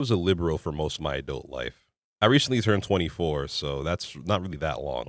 Was a liberal for most of my adult life. I recently turned 24, so that's not really that long.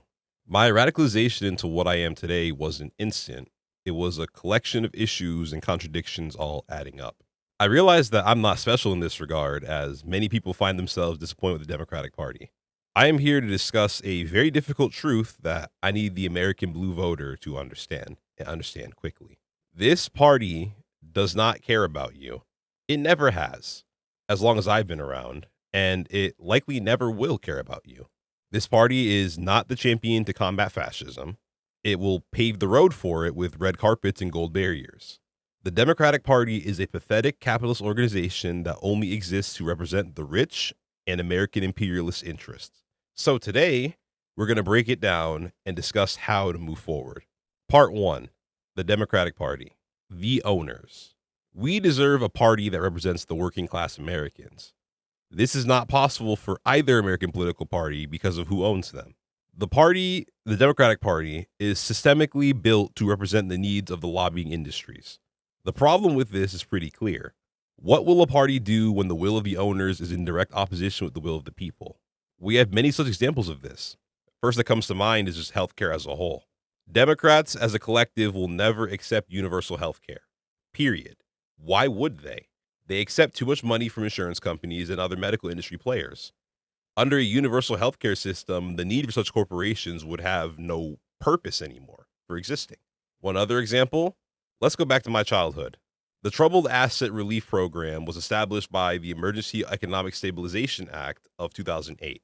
My radicalization into what I am today wasn't instant. It was a collection of issues and contradictions all adding up. I realized that I'm not special in this regard, as many people find themselves disappointed with the Democratic Party. I am here to discuss a very difficult truth that I need the American blue voter to understand, and understand quickly. This party does not care about you. It never has, as long as I've been around, and it likely never will care about you. This party is not the champion to combat fascism. It will pave the road for it with red carpets and gold barriers. The Democratic Party is a pathetic capitalist organization that only exists to represent the rich and American imperialist interests. So today, we're going to break it down and discuss how to move forward. Part 1, the Democratic Party, the owners. We deserve a party that represents the working class Americans. This is not possible for either American political party because of who owns them. The Democratic Party, is systemically built to represent the needs of the lobbying industries. The problem with this is pretty clear. What will a party do when the will of the owners is in direct opposition with the will of the people? We have many such examples of this. First that comes to mind is just healthcare as a whole. Democrats as a collective will never accept universal healthcare. Period. Why would they? They accept too much money from insurance companies and other medical industry players. Under a universal healthcare system, the need for such corporations would have no purpose anymore for existing. One other example, let's go back to my childhood. The Troubled Asset Relief Program was established by the Emergency Economic Stabilization Act of 2008,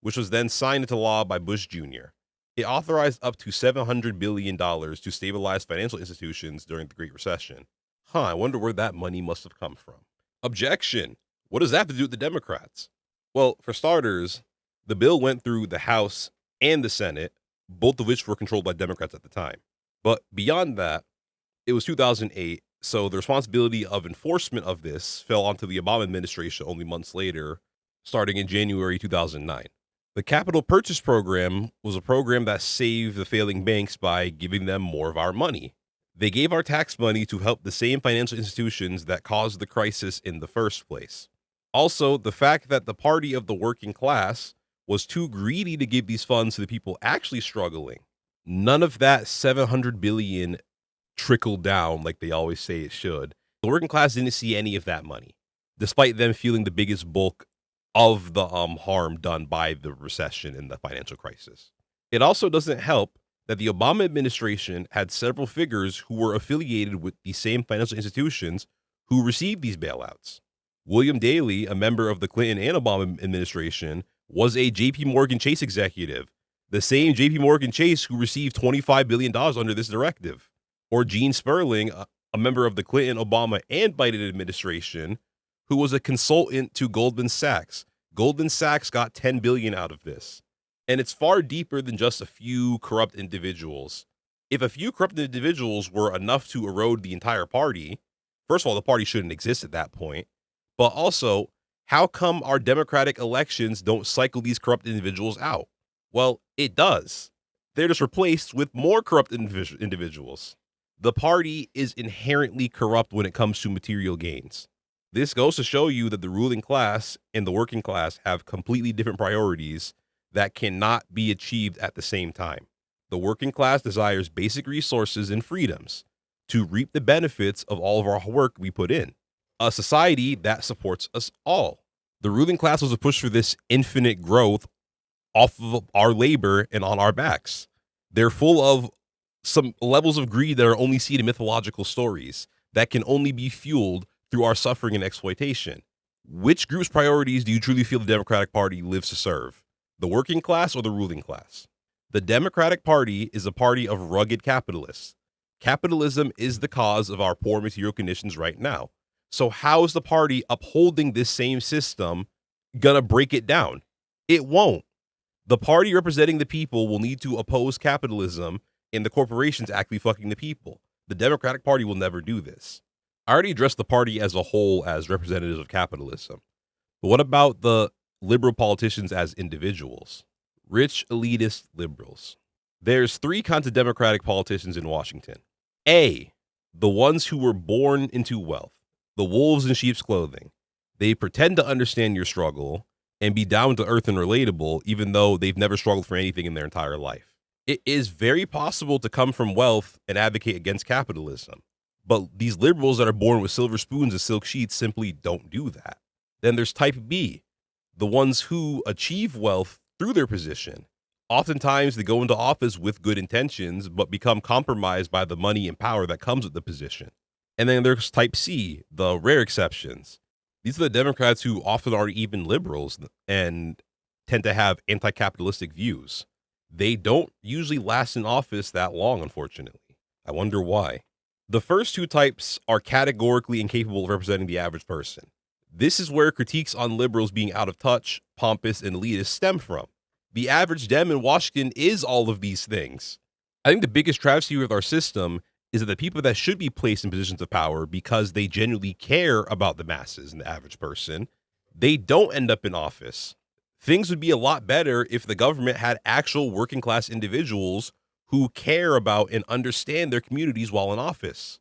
which was then signed into law by Bush Jr. It authorized up to $700 billion to stabilize financial institutions during the Great Recession. I wonder where that money must have come from. Objection. What does that have to do with the Democrats? Well, for starters, the bill went through the House and the Senate, both of which were controlled by Democrats at the time. But beyond that, it was 2008, so the responsibility of enforcement of this fell onto the Obama administration only months later, starting in January 2009. The Capital Purchase Program was a program that saved the failing banks by giving them more of our money. They gave our tax money to help the same financial institutions that caused the crisis in the first place. Also, the fact that the party of the working class was too greedy to give these funds to the people actually struggling. None of that $700 billion trickled down like they always say it should. The working class didn't see any of that money, despite them feeling the biggest bulk of the harm done by the recession and the financial crisis. It also doesn't help that the Obama administration had several figures who were affiliated with the same financial institutions who received these bailouts. William Daley, a member of the Clinton and Obama administration, was a JP Morgan Chase executive, the same JP Morgan Chase who received $25 billion under this directive. Or Gene Sperling, a member of the Clinton, Obama, and Biden administration, who was a consultant to Goldman Sachs. Goldman Sachs got $10 billion out of this. And it's far deeper than just a few corrupt individuals. If a few corrupt individuals were enough to erode the entire party, first of all, the party shouldn't exist at that point. But also, how come our democratic elections don't cycle these corrupt individuals out? Well, it does. They're just replaced with more corrupt individuals. The party is inherently corrupt when it comes to material gains. This goes to show you that the ruling class and the working class have completely different priorities that cannot be achieved at the same time. The working class desires basic resources and freedoms to reap the benefits of all of our work we put in. A society that supports us all. The ruling class was a push for this infinite growth off of our labor and on our backs. They're full of some levels of greed that are only seen in mythological stories that can only be fueled through our suffering and exploitation. Which group's priorities do you truly feel the Democratic Party lives to serve? The working class or the ruling class? The Democratic Party is a party of rugged capitalists. Capitalism is the cause of our poor material conditions right now. So how is the party upholding this same system gonna break it down? It won't. The party representing the people will need to oppose capitalism and the corporations actually fucking the people. The Democratic Party will never do this. I already addressed the party as a whole as representatives of capitalism. But what about the liberal politicians as individuals? Rich elitist liberals. There's three kinds of Democratic politicians in Washington. A, the ones who were born into wealth, the wolves in sheep's clothing. They pretend to understand your struggle and be down to earth and relatable, even though they've never struggled for anything in their entire life. It is very possible to come from wealth and advocate against capitalism. But these liberals that are born with silver spoons and silk sheets simply don't do that. Then there's type B, the ones who achieve wealth through their position. Oftentimes they go into office with good intentions, but become compromised by the money and power that comes with the position. And then there's type C, the rare exceptions. These are the Democrats who often aren't even liberals and tend to have anti-capitalistic views. They don't usually last in office that long, unfortunately. I wonder why. The first two types are categorically incapable of representing the average person. This is where critiques on liberals being out of touch, pompous, and elitist stem from. The average Dem in Washington is all of these things. I think the biggest travesty with our system is that the people that should be placed in positions of power because they genuinely care about the masses and the average person, they don't end up in office. Things would be a lot better if the government had actual working class individuals who care about and understand their communities while in office,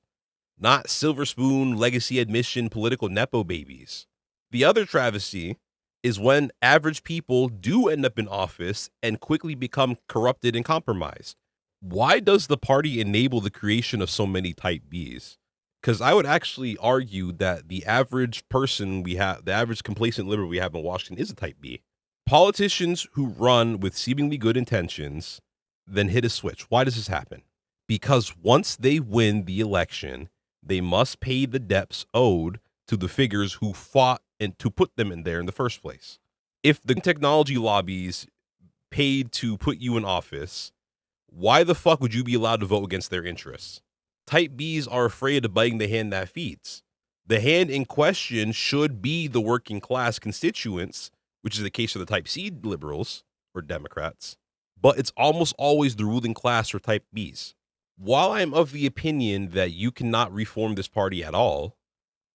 not silver spoon, legacy admission, political Nepo babies. The other travesty is when average people do end up in office and quickly become corrupted and compromised. Why does the party enable the creation of so many type Bs? Because I would actually argue that the average person we have, the average complacent liberal we have in Washington is a type B. Politicians who run with seemingly good intentions then hit a switch. Why does this happen? Because once they win the election, they must pay the debts owed to the figures who fought and to put them in there in the first place. If the technology lobbies paid to put you in office, why the fuck would you be allowed to vote against their interests? Type Bs are afraid of biting the hand that feeds. The hand in question should be the working class constituents, which is the case for the type C liberals or Democrats, but it's almost always the ruling class for type Bs. While I'm of the opinion that you cannot reform this party at all,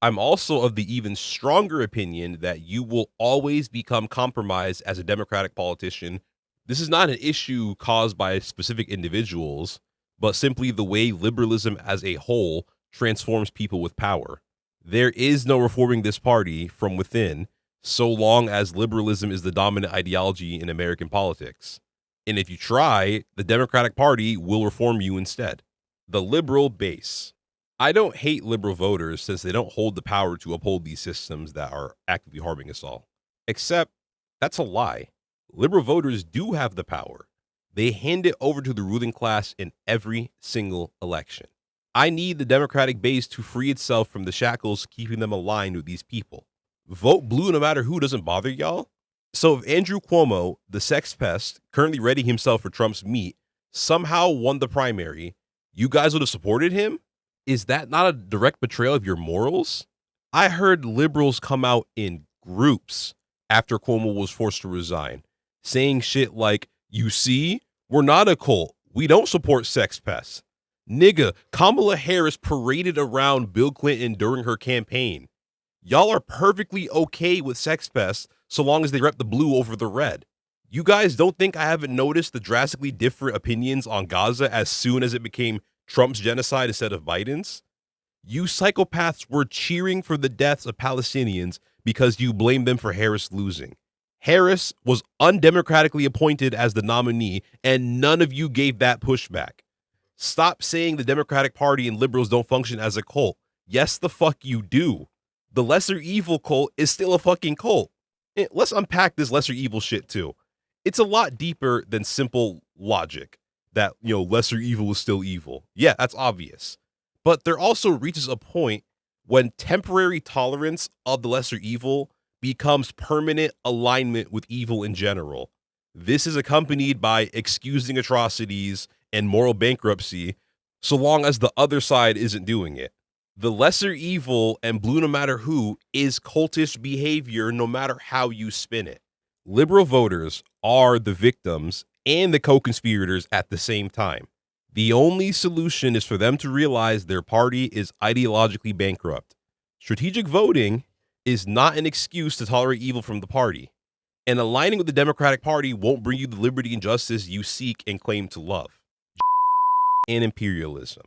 I'm also of the even stronger opinion that you will always become compromised as a Democratic politician. This is not an issue caused by specific individuals, but simply the way liberalism as a whole transforms people with power. There is no reforming this party from within so long as liberalism is the dominant ideology in American politics. And if you try, the Democratic Party will reform you instead. The liberal base. I don't hate liberal voters since they don't hold the power to uphold these systems that are actively harming us all. Except that's a lie. Liberal voters do have the power. They hand it over to the ruling class in every single election. I need the Democratic base to free itself from the shackles keeping them aligned with these people. Vote blue no matter who doesn't bother y'all. So if Andrew Cuomo, the sex pest, currently readying himself for Trump's meat, somehow won the primary, you guys would have supported him? Is that not a direct betrayal of your morals? I heard liberals come out in groups after Cuomo was forced to resign, saying shit like, you see, we're not a cult. We don't support sex pests. Nigga, Kamala Harris paraded around Bill Clinton during her campaign. Y'all are perfectly okay with sex pests so long as they rep the blue over the red. You guys don't think I haven't noticed the drastically different opinions on Gaza as soon as it became Trump's genocide instead of Biden's? You psychopaths were cheering for the deaths of Palestinians because you blamed them for Harris losing. Harris was undemocratically appointed as the nominee, and none of you gave that pushback. Stop saying the Democratic Party and liberals don't function as a cult. Yes, the fuck you do. The lesser evil cult is still a fucking cult. And let's unpack this lesser evil shit too. It's a lot deeper than simple logic that, lesser evil is still evil. Yeah, that's obvious. But there also reaches a point when temporary tolerance of the lesser evil becomes permanent alignment with evil in general. This is accompanied by excusing atrocities and moral bankruptcy so long as the other side isn't doing it. The lesser evil and blue no matter who is cultish behavior no matter how you spin it. Liberal voters are the victims and the co-conspirators at the same time. The only solution is for them to realize their party is ideologically bankrupt. Strategic voting is not an excuse to tolerate evil from the party, and aligning with the Democratic Party won't bring you the liberty and justice you seek and claim to love. And imperialism.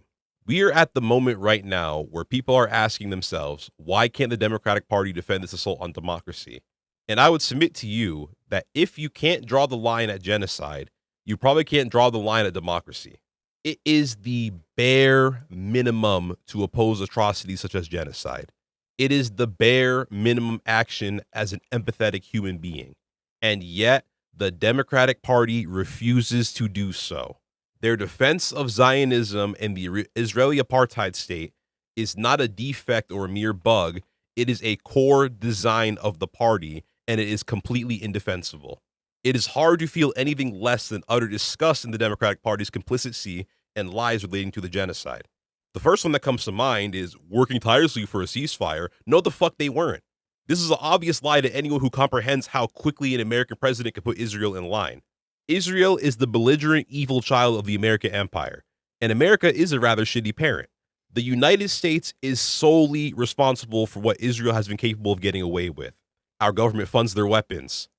We are at the moment right now where people are asking themselves, why can't the Democratic Party defend this assault on democracy? And I would submit to you that if you can't draw the line at genocide, you probably can't draw the line at democracy. It is the bare minimum to oppose atrocities such as genocide. It is the bare minimum action as an empathetic human being. And yet, the Democratic Party refuses to do so. Their defense of Zionism and the Israeli apartheid state is not a defect or a mere bug. It is a core design of the party, and it is completely indefensible. It is hard to feel anything less than utter disgust in the Democratic Party's complicity and lies relating to the genocide. The first one that comes to mind is working tirelessly for a ceasefire. No, the fuck they weren't. This is an obvious lie to anyone who comprehends how quickly an American president could put Israel in line. Israel is the belligerent evil child of the American empire, and America is a rather shitty parent. The United States is solely responsible for what Israel has been capable of getting away with. Our government funds their weapons.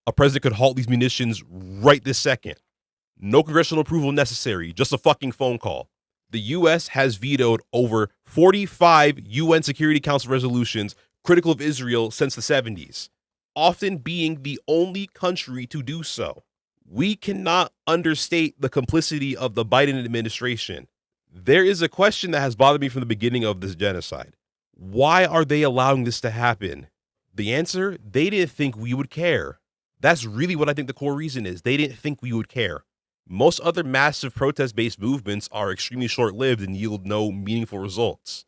A president could halt these munitions right this second. No congressional approval necessary, just a fucking phone call. The U.S. has vetoed over 45 UN Security Council resolutions critical of Israel since the 70s, often being the only country to do so. We cannot understate the complicity of the Biden administration. There is a question that has bothered me from the beginning of this genocide. Why are they allowing this to happen? The answer, they didn't think we would care. That's really what I think the core reason is. They didn't think we would care. Most other massive protest-based movements are extremely short-lived and yield no meaningful results.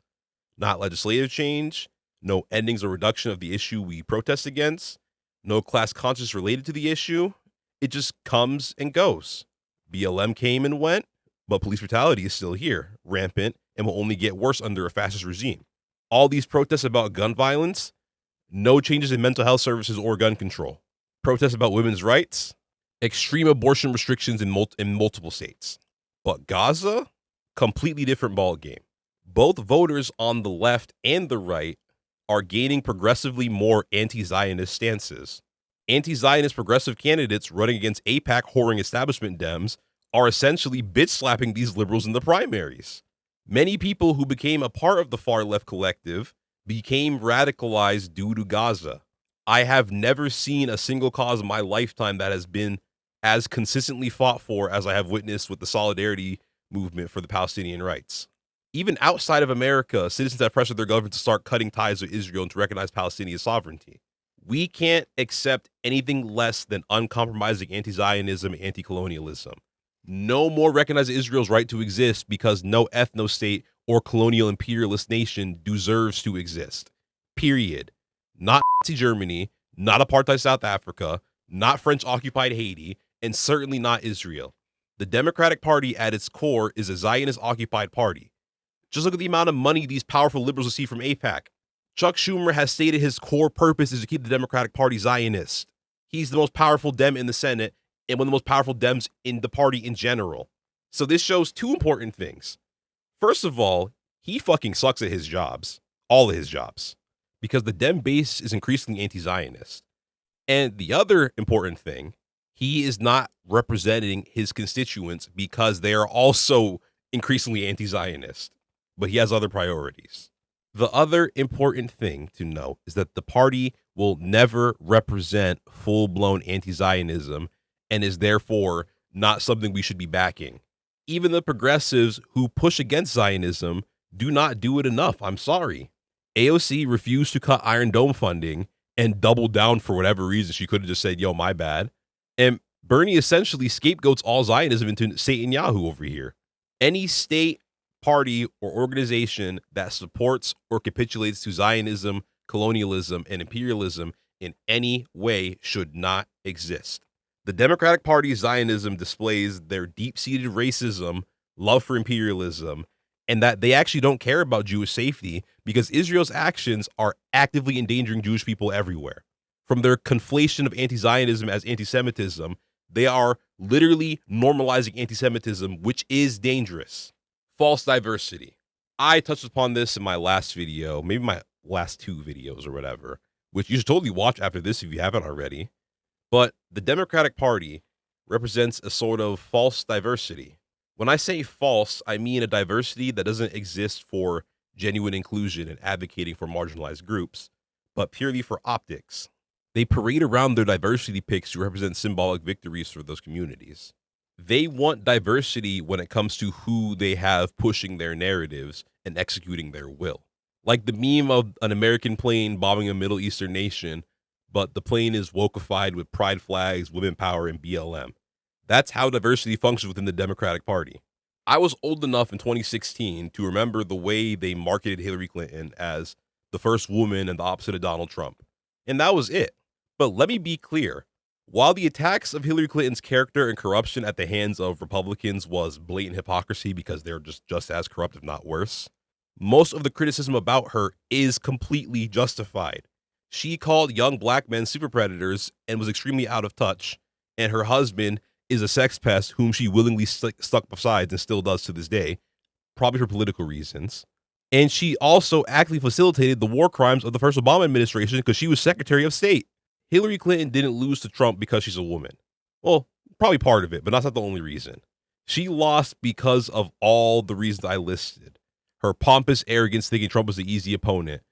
Not legislative change, no endings or reduction of the issue we protest against, no class conscience related to the issue. It just comes and goes. BLM came and went, but police brutality is still here, rampant, and will only get worse under a fascist regime. All these protests about gun violence, no changes in mental health services or gun control. Protests about women's rights, extreme abortion restrictions in multiple states. But Gaza, completely different ballgame. Both voters on the left and the right are gaining progressively more anti-Zionist stances. Anti-Zionist progressive candidates running against AIPAC whoring establishment Dems are essentially bitch-slapping these liberals in the primaries. Many people who became a part of the far-left collective became radicalized due to Gaza. I have never seen a single cause in my lifetime that has been as consistently fought for as I have witnessed with the solidarity movement for the Palestinian rights. Even outside of America, citizens have pressured their government to start cutting ties with Israel and to recognize Palestinian sovereignty. We can't accept anything less than uncompromising anti-Zionism and anti-colonialism. No more recognize Israel's right to exist because no ethno-state or colonial imperialist nation deserves to exist. Period. Not Nazi Germany, not apartheid South Africa, not French-occupied Haiti, and certainly not Israel. The Democratic Party at its core is a Zionist-occupied party. Just look at the amount of money these powerful liberals receive from AIPAC. Chuck Schumer has stated his core purpose is to keep the Democratic Party Zionist. He's the most powerful Dem in the Senate and one of the most powerful Dems in the party in general. So this shows two important things. First of all, he fucking sucks at his jobs, all of his jobs, because the Dem base is increasingly anti-Zionist. And the other important thing, he is not representing his constituents because they are also increasingly anti-Zionist, but he has other priorities. The other important thing to know is that the party will never represent full-blown anti-Zionism and is therefore not something we should be backing. Even the progressives who push against Zionism do not do it enough. I'm sorry. AOC refused to cut Iron Dome funding and doubled down for whatever reason. She could have just said, yo, my bad. And Bernie essentially scapegoats all Zionism into Satan Yahoo over here. Any state, party, or organization that supports or capitulates to Zionism, colonialism, and imperialism in any way should not exist. The Democratic Party's Zionism displays their deep-seated racism, love for imperialism, and that they actually don't care about Jewish safety because Israel's actions are actively endangering Jewish people everywhere. From their conflation of anti-Zionism as anti-Semitism, they are literally normalizing anti-Semitism, which is dangerous. False diversity. I touched upon this in my last video, maybe my last two videos or whatever, which you should totally watch after this if you haven't already. But the Democratic Party represents a sort of false diversity. When I say false, I mean a diversity that doesn't exist for genuine inclusion and advocating for marginalized groups, but purely for optics. They parade around their diversity picks to represent symbolic victories for those communities. They want diversity when it comes to who they have pushing their narratives and executing their will. Like the meme of an American plane bombing a Middle Eastern nation, but the plane is wokeified with pride flags, women power, and BLM. That's how diversity functions within the Democratic Party. I was old enough in 2016 to remember the way they marketed Hillary Clinton as the first woman and the opposite of Donald Trump. And that was it. But let me be clear. While the attacks of Hillary Clinton's character and corruption at the hands of Republicans was blatant hypocrisy because they're just as corrupt, if not worse, most of the criticism about her is completely justified. She called young black men super predators and was extremely out of touch, and her husband is a sex pest whom she willingly stuck beside and still does to this day, probably for political reasons. And she also actively facilitated the war crimes of the first Obama administration because she was Secretary of State. Hillary Clinton didn't lose to Trump because she's a woman. Well, probably part of it, but that's not the only reason. She lost because of all the reasons I listed. Her pompous arrogance thinking Trump was the easy opponent,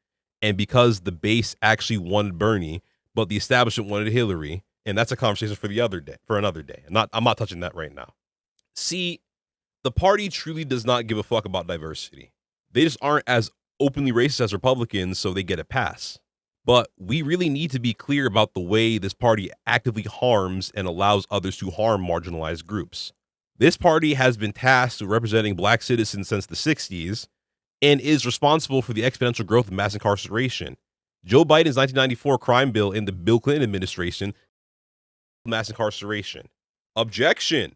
and because the base actually wanted Bernie, but the establishment wanted Hillary, and that's a conversation for another day. I'm not touching that right now. See, the party truly does not give a fuck about diversity. They just aren't as openly racist as Republicans, so they get a pass. But we really need to be clear about the way this party actively harms and allows others to harm marginalized groups. This party has been tasked with representing black citizens since the 60s and is responsible for the exponential growth of mass incarceration. Joe Biden's 1994 crime bill in the Bill Clinton administration, mass incarceration. Objection.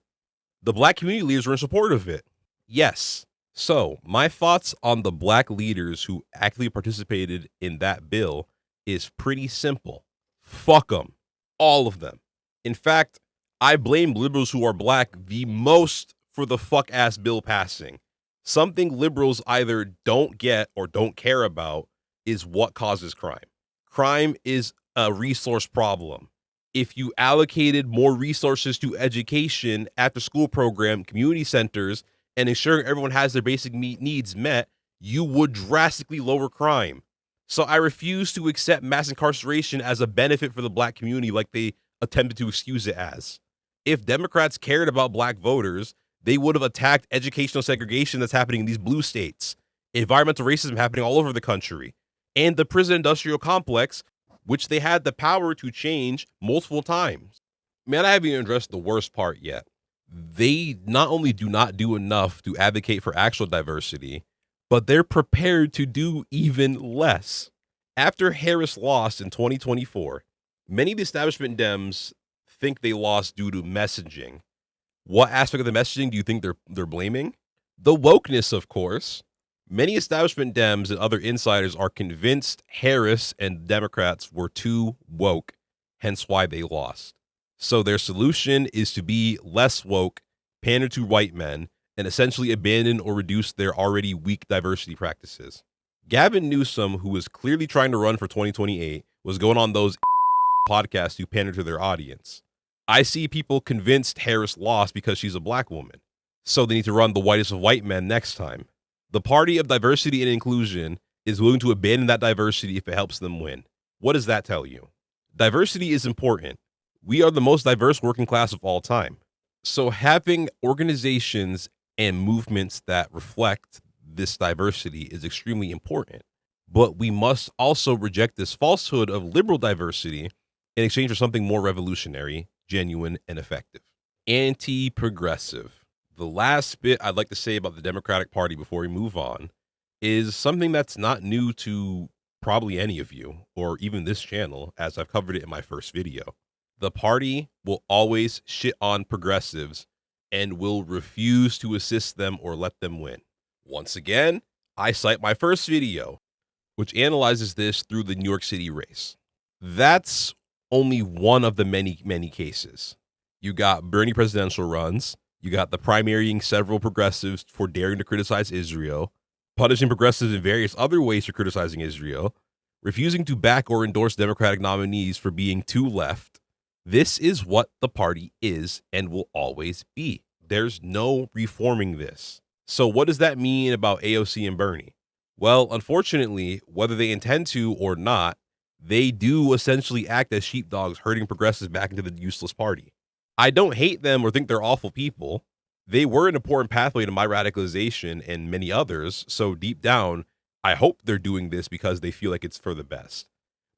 The black community leaders were in support of it. Yes. So, my thoughts on the black leaders who actively participated in that bill is pretty simple. Fuck them. All of them. In fact, I blame liberals who are black the most for the fuck ass bill passing. Something liberals either don't get or don't care about is what causes crime. Crime is a resource problem. If you allocated more resources to education, after school program, community centers, and ensuring everyone has their basic needs met, you would drastically lower crime. So I refuse to accept mass incarceration as a benefit for the black community like they attempted to excuse it as. If Democrats cared about black voters, they would have attacked educational segregation that's happening in these blue states, environmental racism happening all over the country, and the prison industrial complex, which they had the power to change multiple times. Man, I haven't even addressed the worst part yet. They not only do not do enough to advocate for actual diversity, but they're prepared to do even less. After Harris lost in 2024, many of the establishment Dems think they lost due to messaging. What aspect of the messaging do you think they're blaming? The wokeness, of course. Many establishment Dems and other insiders are convinced Harris and Democrats were too woke, hence why they lost. So their solution is to be less woke, pander to white men, and essentially abandon or reduce their already weak diversity practices. Gavin Newsom, who was clearly trying to run for 2028, was going on those podcasts to pander to their audience. I see people convinced Harris lost because she's a black woman, so they need to run the whitest of white men next time. The party of diversity and inclusion is willing to abandon that diversity if it helps them win. What does that tell you? Diversity is important. We are the most diverse working class of all time. So having organizations and movements that reflect this diversity is extremely important. But we must also reject this falsehood of liberal diversity in exchange for something more revolutionary, genuine, and effective. Anti-progressive. The last bit I'd like to say about the Democratic Party before we move on is something that's not new to probably any of you, or even this channel, as I've covered it in my first video. The party will always shit on progressives and will refuse to assist them or let them win. Once again, I cite my first video, which analyzes this through the New York City race. That's only one of the many, many cases. You got Bernie presidential runs. You got the primarying several progressives for daring to criticize Israel, punishing progressives in various other ways for criticizing Israel, refusing to back or endorse Democratic nominees for being too left. This is what the party is and will always be. There's no reforming this. So what does that mean about AOC and Bernie? Well, unfortunately, whether they intend to or not, they do essentially act as sheepdogs herding progressives back into the useless party. I don't hate them or think they're awful people. They were an important pathway to my radicalization and many others, so deep down, I hope they're doing this because they feel like it's for the best.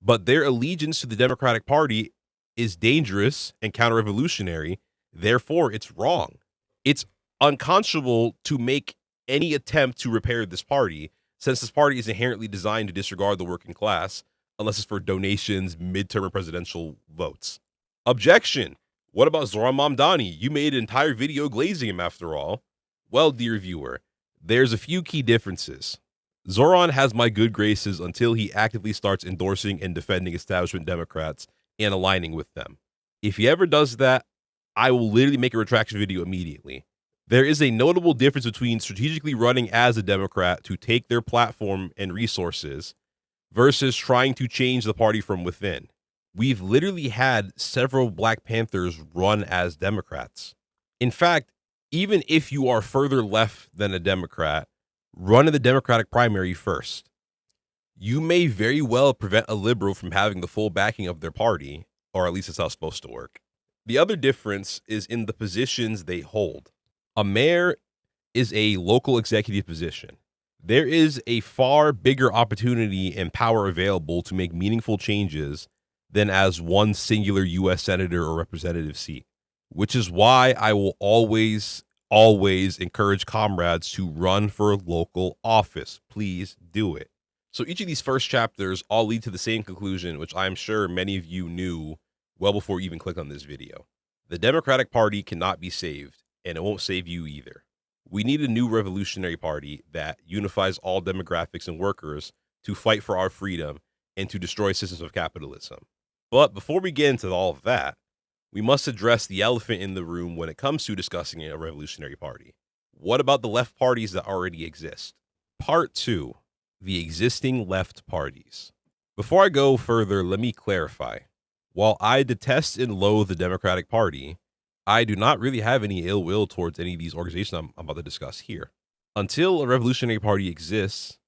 But their allegiance to the Democratic Party is dangerous and counter-revolutionary, therefore it's wrong. It's unconscionable to make any attempt to repair this party, since this party is inherently designed to disregard the working class, unless it's for donations, midterm, or presidential votes. Objection! What about Zoran Mamdani? You made an entire video glazing him after all. Well, dear viewer, there's a few key differences. Zoran has my good graces until he actively starts endorsing and defending establishment Democrats and aligning with them. If he ever does that, I will literally make a retraction video immediately. There is a notable difference between strategically running as a Democrat to take their platform and resources versus trying to change the party from within. We've literally had several Black Panthers run as Democrats. In fact, even if you are further left than a Democrat, run in the Democratic primary first. You may very well prevent a liberal from having the full backing of their party, or at least it's how it's supposed to work. The other difference is in the positions they hold. A mayor is a local executive position. There is a far bigger opportunity and power available to make meaningful changes than as one singular U.S. senator or representative seat, which is why I will always encourage comrades to run for local office. Please do it. So each of these first chapters all lead to the same conclusion, which I'm sure many of you knew well before you even clicked on this video. The Democratic Party cannot be saved, and it won't save you either. We need a new revolutionary party that unifies all demographics and workers to fight for our freedom and to destroy systems of capitalism. But before we get into all of that, we must address the elephant in the room when it comes to discussing a revolutionary party. What about the left parties that already exist? Part 2, the existing left parties. Before I go further, let me clarify. While I detest and loathe the Democratic Party, I do not really have any ill will towards any of these organizations I'm about to discuss here. Until a revolutionary party exists,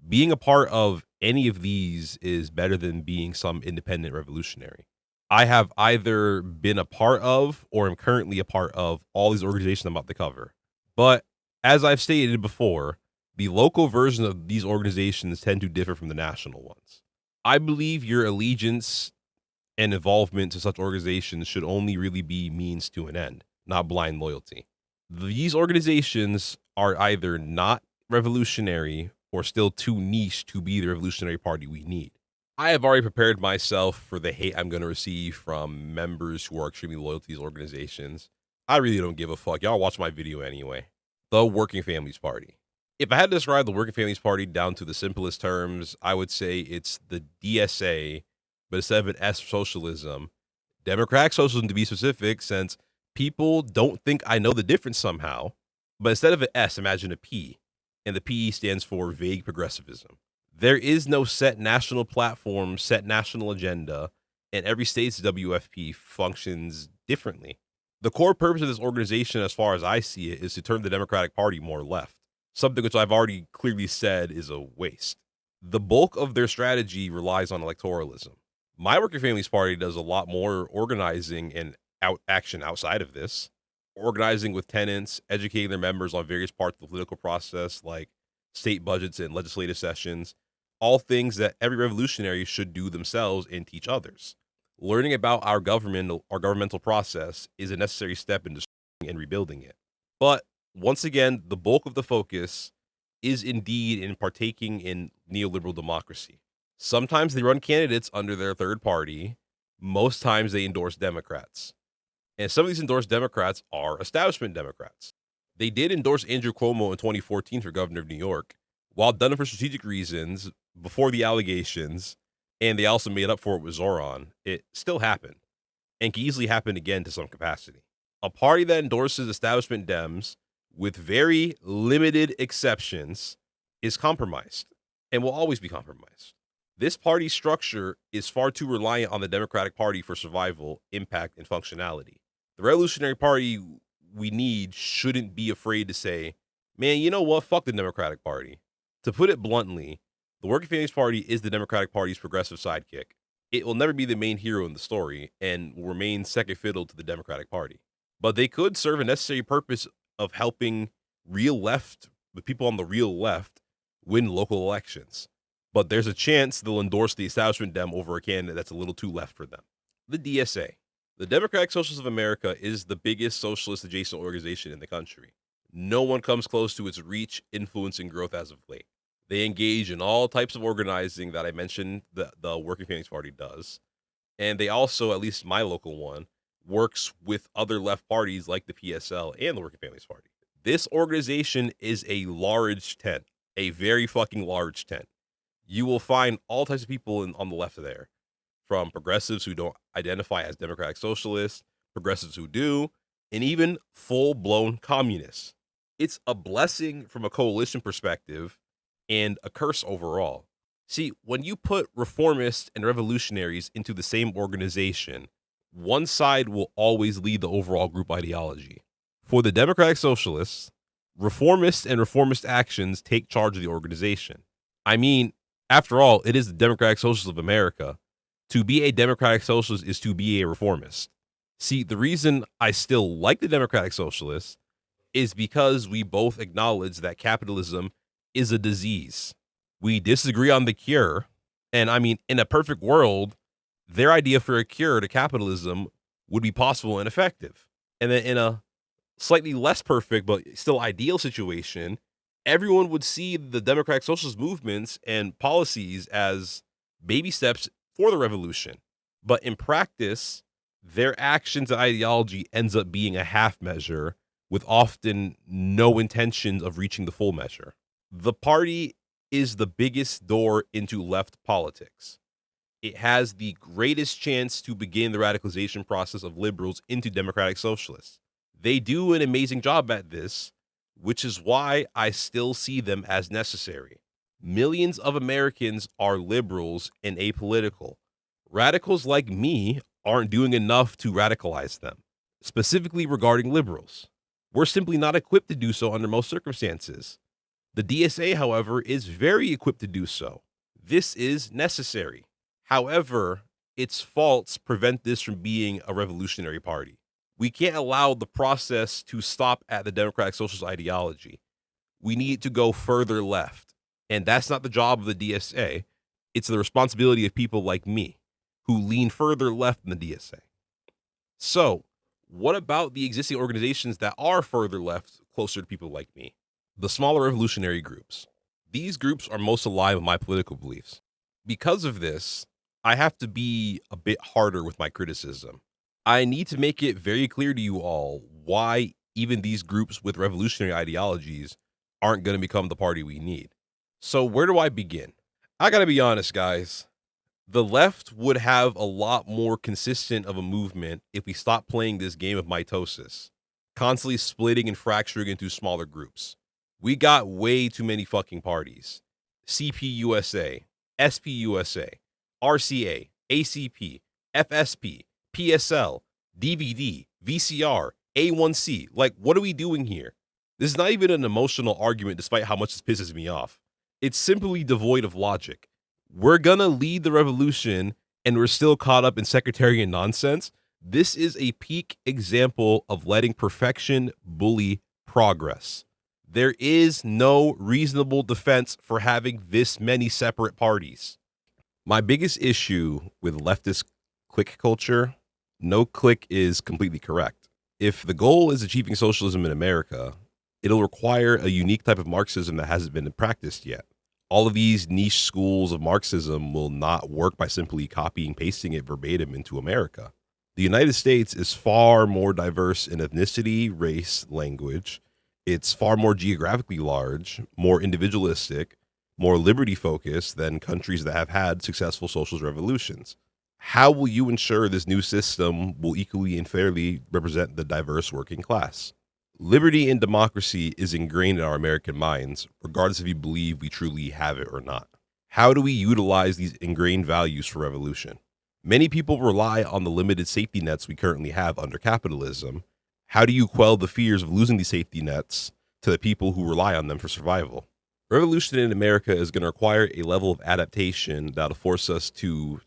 being a part of any of these is better than being some independent revolutionary. I have either been a part of or am currently a part of all these organizations I'm about to cover. But as I've stated before, the local versions of these organizations tend to differ from the national ones. I believe your allegiance and involvement to such organizations should only really be means to an end, not blind loyalty. These organizations are either not revolutionary or still too niche to be the revolutionary party we need. I have already prepared myself for the hate I'm going to receive from members who are extremely loyal to these organizations. I really don't give a fuck. Y'all watch my video anyway. The Working Families Party. If I had to describe the Working Families Party down to the simplest terms, I would say it's the DSA, but instead of an S for socialism, democratic socialism to be specific, since people don't think I know the difference somehow. But instead of an S, imagine a P, and the P stands for vague progressivism. There is no set national platform, set national agenda, and every state's WFP functions differently. The core purpose of this organization, as far as I see it, is to turn the Democratic Party more left, something which I've already clearly said is a waste. The bulk of their strategy relies on electoralism. My Working Families Party does a lot more organizing and action outside of this, organizing with tenants, educating their members on various parts of the political process, like state budgets and legislative sessions, all things that every revolutionary should do themselves and teach others. Learning about our government, our governmental process, is a necessary step in destroying and rebuilding it. But once again, the bulk of the focus is indeed in partaking in neoliberal democracy. Sometimes they run candidates under their third party. Most times they endorse Democrats. And some of these endorsed Democrats are establishment Democrats. They did endorse Andrew Cuomo in 2014 for governor of New York, while done for strategic reasons before the allegations, and they also made up for it with Zoran. It still happened, and can easily happen again to some capacity. A party that endorses establishment Dems, with very limited exceptions, is compromised, and will always be compromised. This party structure is far too reliant on the Democratic Party for survival, impact, and functionality. The Revolutionary Party we need shouldn't be afraid to say, man, you know what? Fuck the Democratic Party. To put it bluntly, the Working Families Party is the Democratic Party's progressive sidekick. It will never be the main hero in the story and will remain second fiddle to the Democratic Party. But they could serve a necessary purpose of helping the people on the real left, win local elections. But there's a chance they'll endorse the establishment Dem over a candidate that's a little too left for them. The DSA. The Democratic Socialists of America is the biggest socialist adjacent organization in the country. No one comes close to its reach, influence, and growth as of late. They engage in all types of organizing that I mentioned the Working Families Party does. And they also, at least my local one, works with other left parties like the PSL and the Working Families Party. This organization is a large tent, a very fucking large tent. You will find all types of people on the left there, from progressives who don't identify as democratic socialists, progressives who do, and even full-blown communists. It's a blessing from a coalition perspective and a curse overall. See, when you put reformists and revolutionaries into the same organization, one side will always lead the overall group ideology. For the Democratic Socialists, reformists and reformist actions take charge of the organization. I mean, after all, it is the Democratic Socialists of America. To be a Democratic Socialist is to be a reformist. See, the reason I still like the Democratic Socialists is because we both acknowledge that capitalism is a disease. We disagree on the cure. And I mean, in a perfect world, their idea for a cure to capitalism would be possible and effective. And then in a slightly less perfect, but still ideal situation, everyone would see the Democratic Socialist movements and policies as baby steps for the revolution. But in practice, their actions and ideology ends up being a half measure with often no intentions of reaching the full measure. The party is the biggest door into left politics. It has the greatest chance to begin the radicalization process of liberals into democratic socialists. They do an amazing job at this, which is why I still see them as necessary. Millions of Americans are liberals and apolitical. Radicals like me aren't doing enough to radicalize them, specifically regarding liberals. We're simply not equipped to do so under most circumstances. The DSA, however, is very equipped to do so. This is necessary. However, its faults prevent this from being a revolutionary party. We can't allow the process to stop at the Democratic Socialist ideology. We need to go further left. And that's not the job of the DSA. It's the responsibility of people like me who lean further left than the DSA. So, what about the existing organizations that are further left, closer to people like me? The smaller revolutionary groups. These groups are most aligned with my political beliefs. Because of this, I have to be a bit harder with my criticism. I need to make it very clear to you all why even these groups with revolutionary ideologies aren't going to become the party we need. So where do I begin? I got to be honest, guys. The left would have a lot more consistent of a movement if we stopped playing this game of mitosis, constantly splitting and fracturing into smaller groups. We got way too many fucking parties. CPUSA, SPUSA, RCA, ACP, FSP, PSL, DVD, VCR, A1C. Like, what are we doing here? This is not even an emotional argument, despite how much this pisses me off. It's simply devoid of logic. We're gonna lead the revolution, and we're still caught up in sectarian nonsense. This is a peak example of letting perfection bully progress. There is no reasonable defense for having this many separate parties. My biggest issue with leftist clique culture, no clique is completely correct. If the goal is achieving socialism in America, it'll require a unique type of Marxism that hasn't been practiced yet. All of these niche schools of Marxism will not work by simply copying and pasting it verbatim into America. The United States is far more diverse in ethnicity, race, language. It's far more geographically large, more individualistic, more liberty-focused than countries that have had successful socialist revolutions. How will you ensure this new system will equally and fairly represent the diverse working class? Liberty and democracy is ingrained in our American minds, regardless if you believe we truly have it or not. How do we utilize these ingrained values for revolution? Many people rely on the limited safety nets we currently have under capitalism. How do you quell the fears of losing these safety nets to the people who rely on them for survival? Revolution in America is going to require a level of adaptation that'll force us to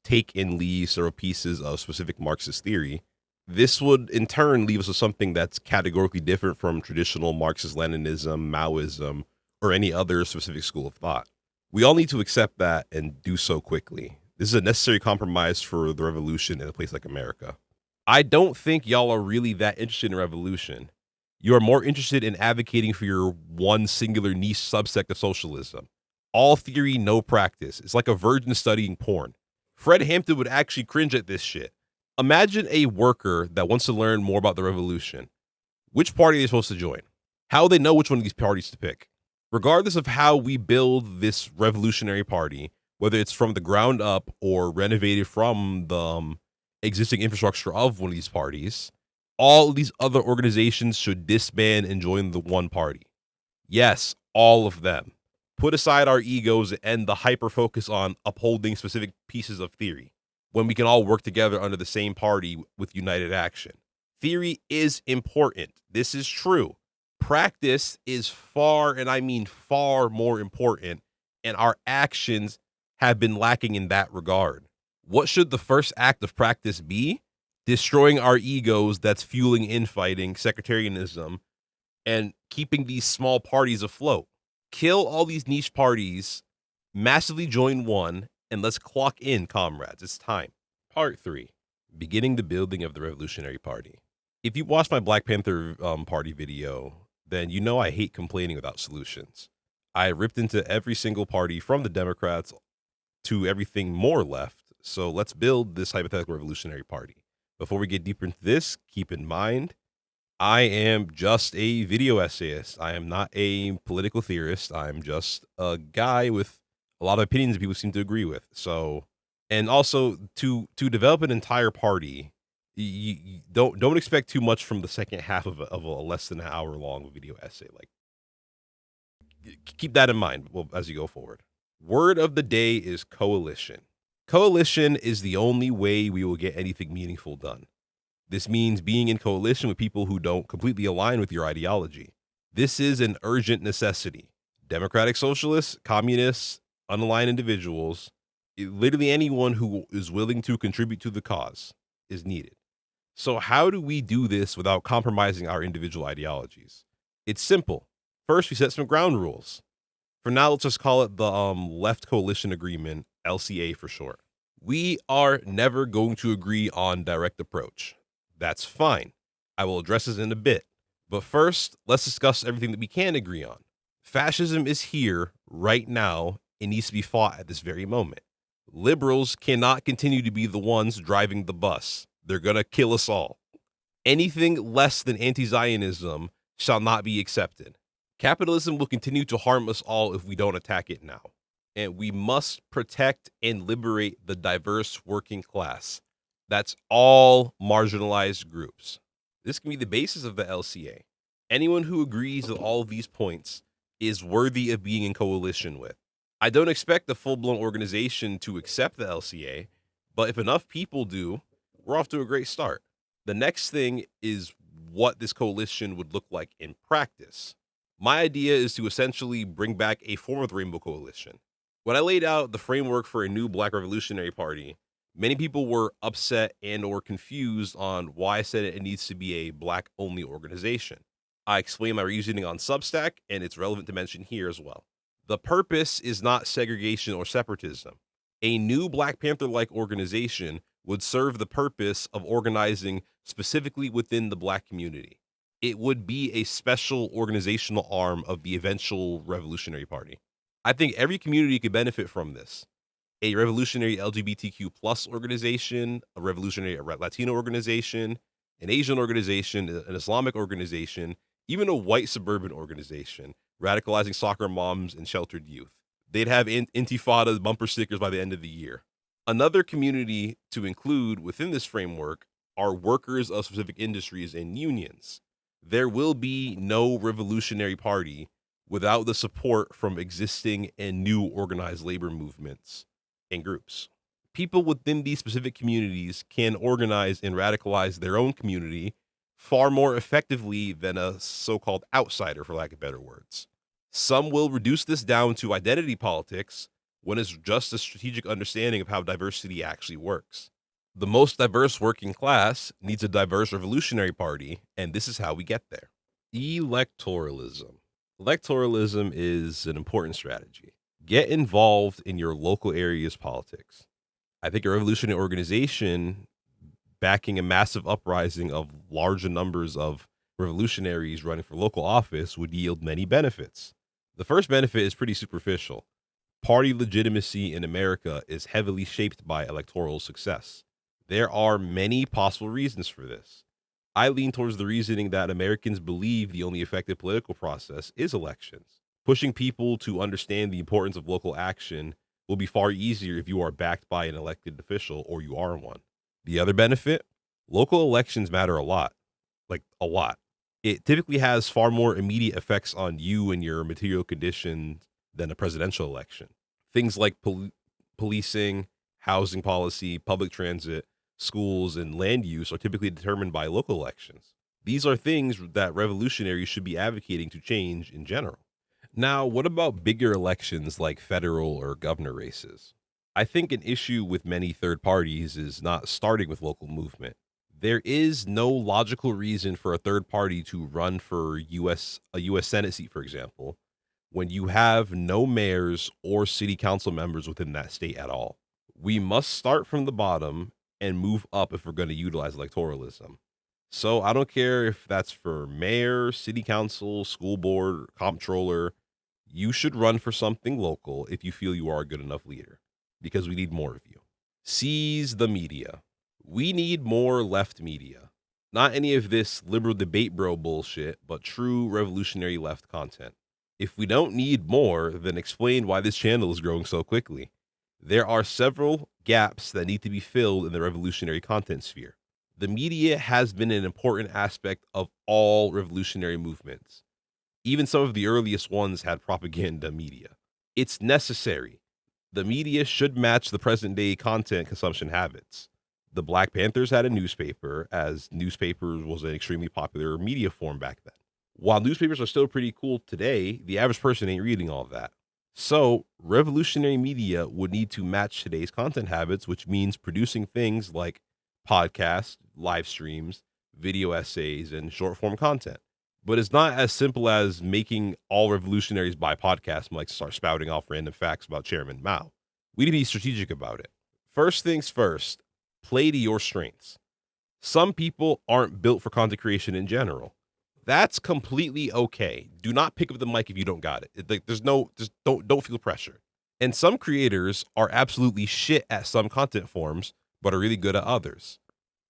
take and leave several pieces of specific Marxist theory. This would in turn leave us with something that's categorically different from traditional Marxist Leninism, Maoism, or any other specific school of thought. We all need to accept that and do so quickly. This is a necessary compromise for the revolution in a place like America. I don't think y'all are really that interested in revolution. You are more interested in advocating for your one singular niche subsect of socialism. All theory, no practice. It's like a virgin studying porn. Fred Hampton would actually cringe at this shit. Imagine a worker that wants to learn more about the revolution. Which party are they supposed to join? How will they know which one of these parties to pick? Regardless of how we build this revolutionary party, whether it's from the ground up or renovated from the existing infrastructure of one of these parties, all of these other organizations should disband and join the one party. Yes, all of them. Put aside our egos and the hyper focus on upholding specific pieces of theory when we can all work together under the same party with united action. Theory is important. This is true. Practice is far, and I mean far more important, and our actions have been lacking in that regard. What should the first act of practice be? Destroying our egos that's fueling infighting, sectarianism, and keeping these small parties afloat. Kill all these niche parties, massively join one, and let's clock in, comrades. It's time. Part 3. Beginning the building of the Revolutionary Party. If you watched my Black Panther Party video, then you know I hate complaining without solutions. I ripped into every single party from the Democrats to everything more left, so let's build this hypothetical revolutionary party. Before we get deeper into this, keep in mind, I am just a video essayist. I am not a political theorist. I'm just a guy with a lot of opinions that people seem to agree with. So, and also to develop an entire party, you don't expect too much from the second half of a less than an hour long video essay. Like, keep that in mind as you go forward. Word of the day is coalition. Coalition is the only way we will get anything meaningful done. This means being in coalition with people who don't completely align with your ideology. This is an urgent necessity. Democratic socialists, communists, unaligned individuals, literally anyone who is willing to contribute to the cause is needed. So how do we do this without compromising our individual ideologies? It's simple. First, we set some ground rules. For now, let's just call it the Left Coalition Agreement, LCA for short. We are never going to agree on direct approach. That's fine. I will address this in a bit. But first, let's discuss everything that we can agree on. Fascism is here right now and needs to be fought at this very moment. Liberals cannot continue to be the ones driving the bus. They're going to kill us all. Anything less than anti-Zionism shall not be accepted. Capitalism will continue to harm us all if we don't attack it now. And we must protect and liberate the diverse working class. That's all marginalized groups. This can be the basis of the LCA. Anyone who agrees with all of these points is worthy of being in coalition with. I don't expect the full-blown organization to accept the LCA, but if enough people do, we're off to a great start. The next thing is what this coalition would look like in practice. My idea is to essentially bring back a form of the Rainbow Coalition. When I laid out the framework for a new Black Revolutionary Party, many people were upset and or confused on why I said it needs to be a Black-only organization. I explained my reasoning on Substack, and it's relevant to mention here as well. The purpose is not segregation or separatism. A new Black Panther-like organization would serve the purpose of organizing specifically within the Black community. It would be a special organizational arm of the eventual Revolutionary Party. I think every community could benefit from this. A revolutionary LGBTQ plus organization, a revolutionary Latino organization, an Asian organization, an Islamic organization, even a white suburban organization, radicalizing soccer moms and sheltered youth. They'd have Intifada bumper stickers by the end of the year. Another community to include within this framework are workers of specific industries and unions. There will be no revolutionary party without the support from existing and new organized labor movements and groups. People within these specific communities can organize and radicalize their own community far more effectively than a so-called outsider, for lack of better words. Some will reduce this down to identity politics when it's just a strategic understanding of how diversity actually works. The most diverse working class needs a diverse revolutionary party, and this is how we get there. Electoralism. Electoralism is an important strategy. Get involved in your local area's politics. I think a revolutionary organization backing a massive uprising of larger numbers of revolutionaries running for local office would yield many benefits. The first benefit is pretty superficial. Party legitimacy in America is heavily shaped by electoral success. There are many possible reasons for this. I lean towards the reasoning that Americans believe the only effective political process is elections. Pushing people to understand the importance of local action will be far easier if you are backed by an elected official or you are one. The other benefit, local elections matter a lot, like a lot. It typically has far more immediate effects on you and your material conditions than a presidential election. Things like policing, housing policy, public transit, schools, and land use are typically determined by local elections. These are things that revolutionaries should be advocating to change in general. Now, what about bigger elections like federal or governor races? I think an issue with many third parties is not starting with local movement. There is no logical reason for a third party to run for a US Senate seat, for example, when you have no mayors or city council members within that state at all. We must start from the bottom and move up if we're going to utilize electoralism. So I don't care if that's for mayor, city council, school board, comptroller. You should run for something local if you feel you are a good enough leader, because we need more of you. Seize the media. We need more left media. Not any of this liberal debate bro bullshit, but true revolutionary left content. If we don't need more, then explain why this channel is growing so quickly. There are several gaps that need to be filled in the revolutionary content sphere. The media has been an important aspect of all revolutionary movements. Even some of the earliest ones had propaganda media. It's necessary. The media should match the present day content consumption habits. The Black Panthers had a newspaper, as newspapers was an extremely popular media form back then. While newspapers are still pretty cool today, the average person ain't reading all of that. So, revolutionary media would need to match today's content habits, which means producing things like podcasts, live streams, video essays, and short form content. But it's not as simple as making all revolutionaries buy podcasts and like start spouting off random facts about Chairman Mao. We need to be strategic about it. First things first, play to your strengths. Some people aren't built for content creation in general. That's completely okay. Do not pick up the mic if you don't got it. Like there's no, just don't feel pressure. And some creators are absolutely shit at some content forms, but are really good at others.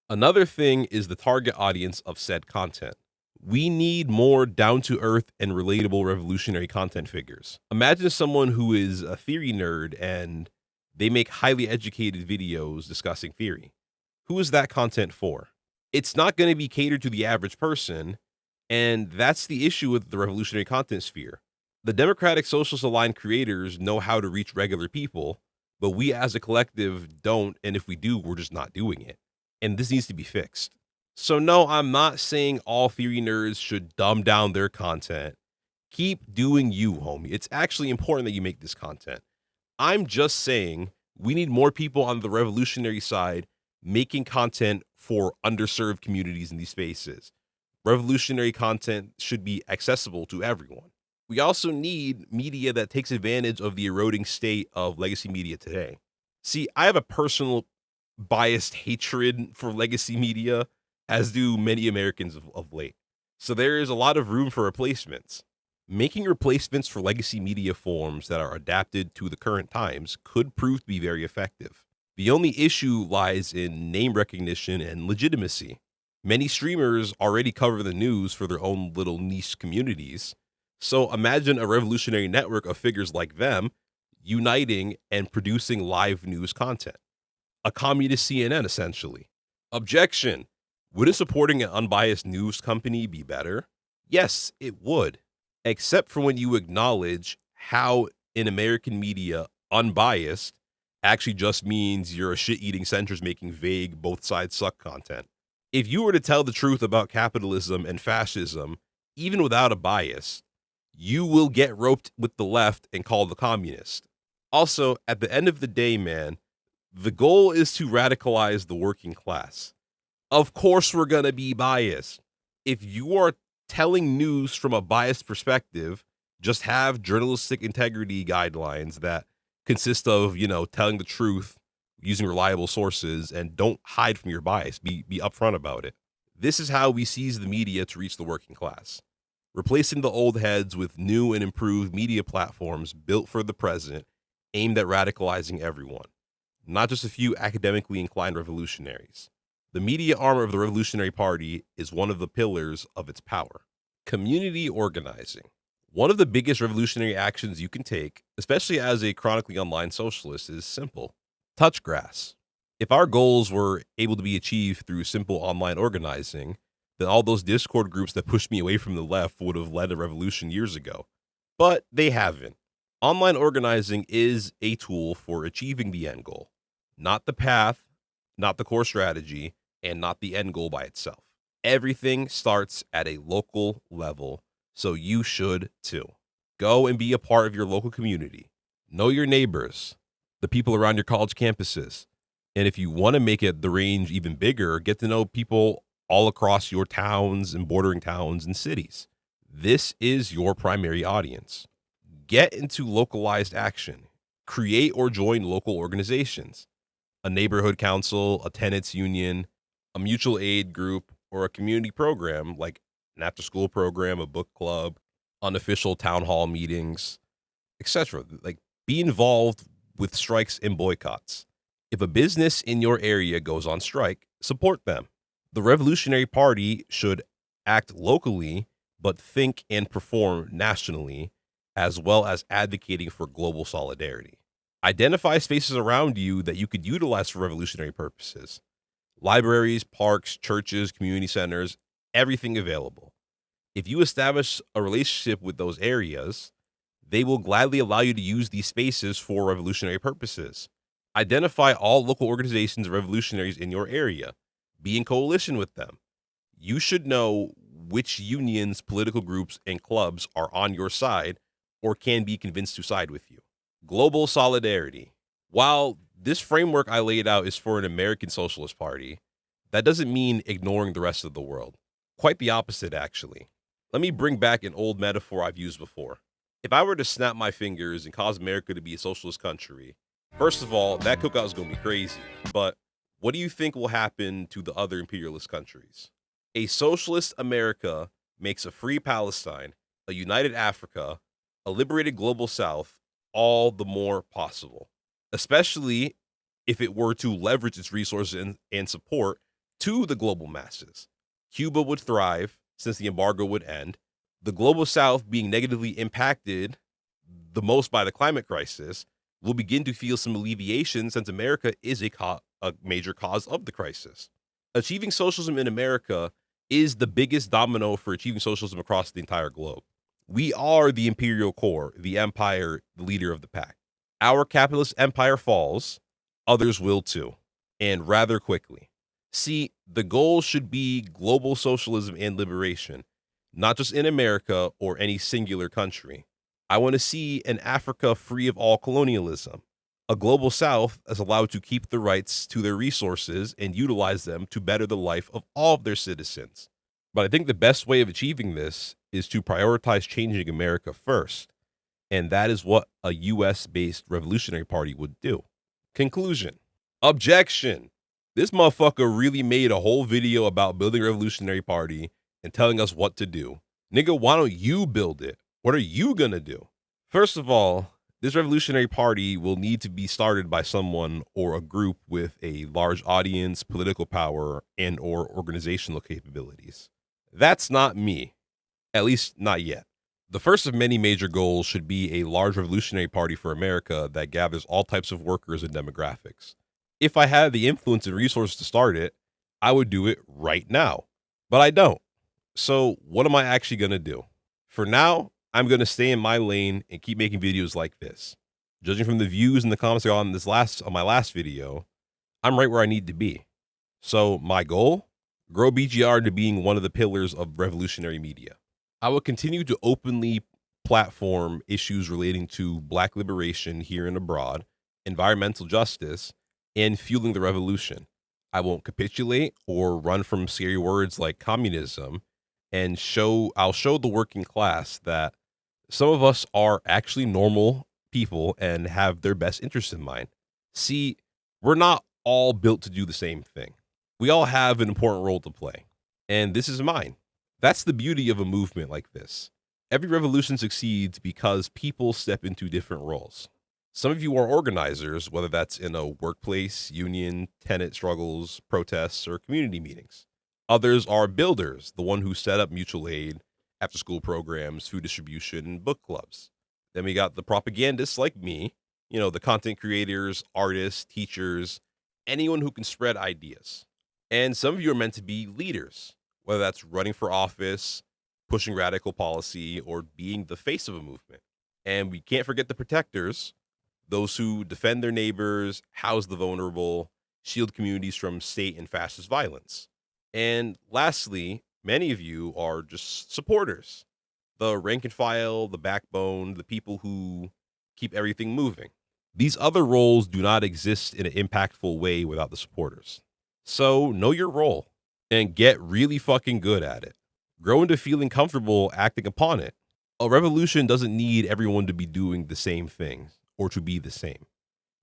Another thing is the target audience of said content. We need more down-to-earth and relatable revolutionary content figures. Imagine someone who is a theory nerd and they make highly educated videos discussing theory. Who is that content for? It's not going to be catered to the average person, and that's the issue with the revolutionary content sphere. The democratic socialist aligned creators know how to reach regular people, but we as a collective don't, and if we do, we're just not doing it. And this needs to be fixed. So no, I'm not saying all theory nerds should dumb down their content. Keep doing you, homie. It's actually important that you make this content. I'm just saying we need more people on the revolutionary side making content for underserved communities in these spaces. Revolutionary content should be accessible to everyone. We also need media that takes advantage of the eroding state of legacy media today. See, I have a personal biased hatred for legacy media, as do many Americans of late. So there is a lot of room for replacements. Making replacements for legacy media forms that are adapted to the current times could prove to be very effective. The only issue lies in name recognition and legitimacy. Many streamers already cover the news for their own little niche communities. So imagine a revolutionary network of figures like them uniting and producing live news content. A communist CNN, essentially. Objection. Wouldn't supporting an unbiased news company be better? Yes, it would. Except for when you acknowledge how in American media, unbiased actually just means you're a shit-eating centrist making vague both sides suck content. If you were to tell the truth about capitalism and fascism, even without a bias, you will get roped with the left and called a communist. Also, at the end of the day, man, the goal is to radicalize the working class. Of course, we're going to be biased. If you are telling news from a biased perspective, just have journalistic integrity guidelines that consist of, telling the truth using reliable sources, and don't hide from your bias. Be upfront about it. This is how we seize the media to reach the working class, replacing the old heads with new and improved media platforms built for the present, aimed at radicalizing everyone, not just a few academically inclined revolutionaries. The media arm of the Revolutionary Party is one of the pillars of its power. Community organizing. One of the biggest revolutionary actions you can take, especially as a chronically online socialist, is simple. Touch grass. If our goals were able to be achieved through simple online organizing, then all those Discord groups that pushed me away from the left would have led a revolution years ago. But they haven't. Online organizing is a tool for achieving the end goal, not the path, not the core strategy, and not the end goal by itself. Everything starts at a local level, so you should too. Go and be a part of your local community. Know your neighbors, the people around your college campuses. And if you want to make it the range even bigger, get to know people all across your towns and bordering towns and cities. This is your primary audience. Get into localized action. Create or join local organizations, a neighborhood council, a tenants union, a mutual aid group, or a community program like an after-school program, a book club, unofficial town hall meetings, etc. Like, be involved with strikes and boycotts. If a business in your area goes on strike, support them. The Revolutionary Party should act locally, but think and perform nationally, as well as advocating for global solidarity. Identify spaces around you that you could utilize for revolutionary purposes. Libraries, parks, churches, community centers, everything available. If you establish a relationship with those areas, they will gladly allow you to use these spaces for revolutionary purposes. Identify all local organizations and revolutionaries in your area. Be in coalition with them. You should know which unions, political groups, and clubs are on your side or can be convinced to side with you. Global solidarity. While this framework I laid out is for an American Socialist Party, that doesn't mean ignoring the rest of the world. Quite the opposite, actually. Let me bring back an old metaphor I've used before. If I were to snap my fingers and cause America to be a socialist country, first of all, that cookout is going to be crazy. But what do you think will happen to the other imperialist countries? A socialist America makes a free Palestine, a united Africa, a liberated global South all the more possible, especially if it were to leverage its resources and support to the global masses. Cuba would thrive since the embargo would end. The global South, being negatively impacted the most by the climate crisis, will begin to feel some alleviation since America is a major cause of the crisis. Achieving socialism in America is the biggest domino for achieving socialism across the entire globe. We are the imperial core, the empire, the leader of the pack. Our capitalist empire falls, others will too, and rather quickly. See, the goal should be global socialism and liberation, not just in America or any singular country. I want to see an Africa free of all colonialism, a global South that's allowed to keep the rights to their resources and utilize them to better the life of all of their citizens. But I think the best way of achieving this is to prioritize changing America first, and that is what a US-based Revolutionary Party would do. Conclusion. Objection. This motherfucker really made a whole video about building a Revolutionary Party and telling us what to do. Nigga, why don't you build it? What are you gonna do? First of all, this Revolutionary Party will need to be started by someone or a group with a large audience, political power, and or organizational capabilities. That's not me, at least not yet. The first of many major goals should be a large Revolutionary Party for America that gathers all types of workers and demographics. If I had the influence and resources to start it, I would do it right now, but I don't. So what am I actually gonna do? For now, I'm going to stay in my lane and keep making videos like this. Judging from the views and the comments I got on my last video, I'm right where I need to be. So my goal, Grow BGR into being one of the pillars of revolutionary media. I will continue to openly platform issues relating to Black liberation here and abroad, environmental justice, and fueling the revolution. I won't capitulate or run from scary words like communism, and I'll show the working class that some of us are actually normal people and have their best interests in mind. See, we're not all built to do the same thing. We all have an important role to play, and this is mine. That's the beauty of a movement like this. Every revolution succeeds because people step into different roles. Some of you are organizers, whether that's in a workplace, union, tenant struggles, protests, or community meetings. Others are builders, the one who set up mutual aid, after school programs, food distribution, and book clubs. Then we got the propagandists like me, the content creators, artists, teachers, anyone who can spread ideas. And some of you are meant to be leaders, whether that's running for office, pushing radical policy, or being the face of a movement. And we can't forget the protectors, those who defend their neighbors, house the vulnerable, shield communities from state and fascist violence. And lastly, many of you are just supporters, the rank and file, the backbone, the people who keep everything moving. These other roles do not exist in an impactful way without the supporters. So know your role and get really fucking good at it. Grow into feeling comfortable acting upon it. A revolution doesn't need everyone to be doing the same thing or to be the same.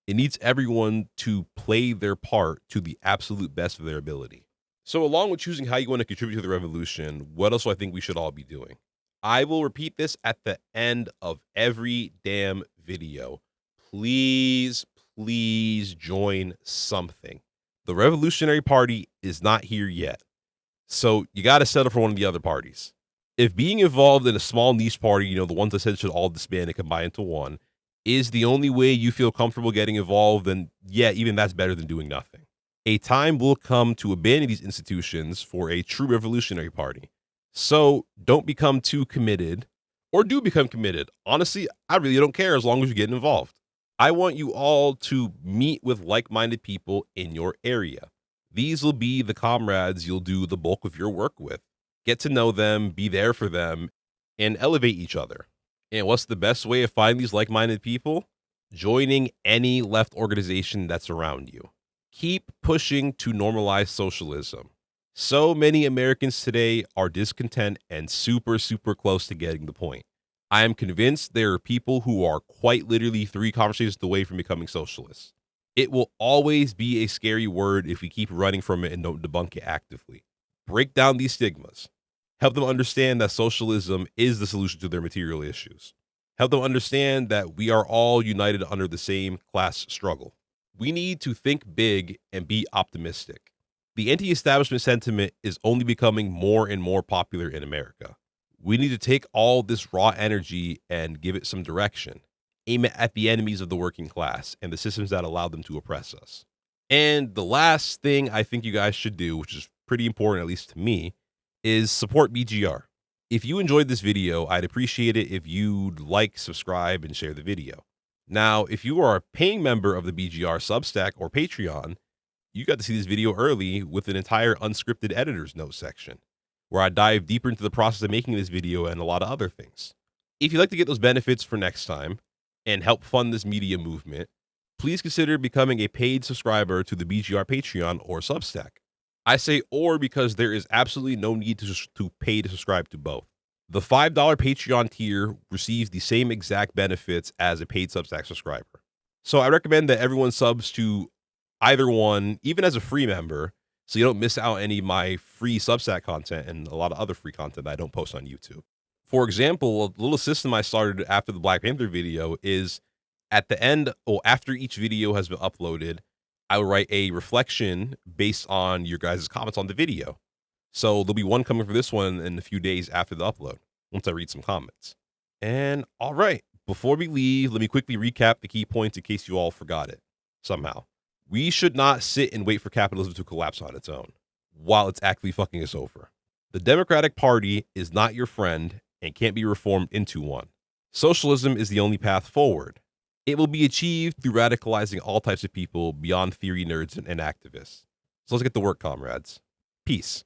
It needs everyone to play their part to the absolute best of their ability. So along with choosing how you want to contribute to the revolution, what else do I think we should all be doing? I will repeat this at the end of every damn video. Please, please join something. The Revolutionary Party is not here yet. So you got to settle for one of the other parties. If being involved in a small niche party, the ones that said should all disband and combine into one, is the only way you feel comfortable getting involved, then yeah, even that's better than doing nothing. A time will come to abandon these institutions for a true revolutionary party. So don't become too committed, or do become committed. Honestly, I really don't care as long as you're getting involved. I want you all to meet with like-minded people in your area. These will be the comrades you'll do the bulk of your work with. Get to know them, be there for them, and elevate each other. And what's the best way of finding these like-minded people? Joining any left organization that's around you. Keep pushing to normalize socialism. So many Americans today are discontent and super, super close to getting the point. I am convinced there are people who are quite literally 3 conversations away from becoming socialists. It will always be a scary word if we keep running from it and don't debunk it actively. Break down these stigmas. Help them understand that socialism is the solution to their material issues. Help them understand that we are all united under the same class struggle. We need to think big and be optimistic. The anti-establishment sentiment is only becoming more and more popular in America. We need to take all this raw energy and give it some direction. Aim it at the enemies of the working class and the systems that allow them to oppress us. And the last thing I think you guys should do, which is pretty important, at least to me, is support BGR. If you enjoyed this video, I'd appreciate it if you'd like, subscribe, and share the video. Now, if you are a paying member of the BGR Substack or Patreon, you got to see this video early with an entire unscripted editor's note section, where I dive deeper into the process of making this video and a lot of other things. If you'd like to get those benefits for next time and help fund this media movement, please consider becoming a paid subscriber to the BGR Patreon or Substack. I say or because there is absolutely no need to pay to subscribe to both. The $5 Patreon tier receives the same exact benefits as a paid Substack subscriber. So I recommend that everyone subs to either one, even as a free member, so you don't miss out any of my free Substack content and a lot of other free content that I don't post on YouTube. For example, a little system I started after the Black Panther video is at the end, or after each video has been uploaded, I will write a reflection based on your guys' comments on the video. So there'll be one coming for this one in a few days after the upload, once I read some comments. And all right, before we leave, let me quickly recap the key points in case you all forgot it somehow. We should not sit and wait for capitalism to collapse on its own while it's actively fucking us over. The Democratic Party is not your friend and can't be reformed into one. Socialism is the only path forward. It will be achieved through radicalizing all types of people beyond theory nerds and activists. So let's get to work, comrades. Peace.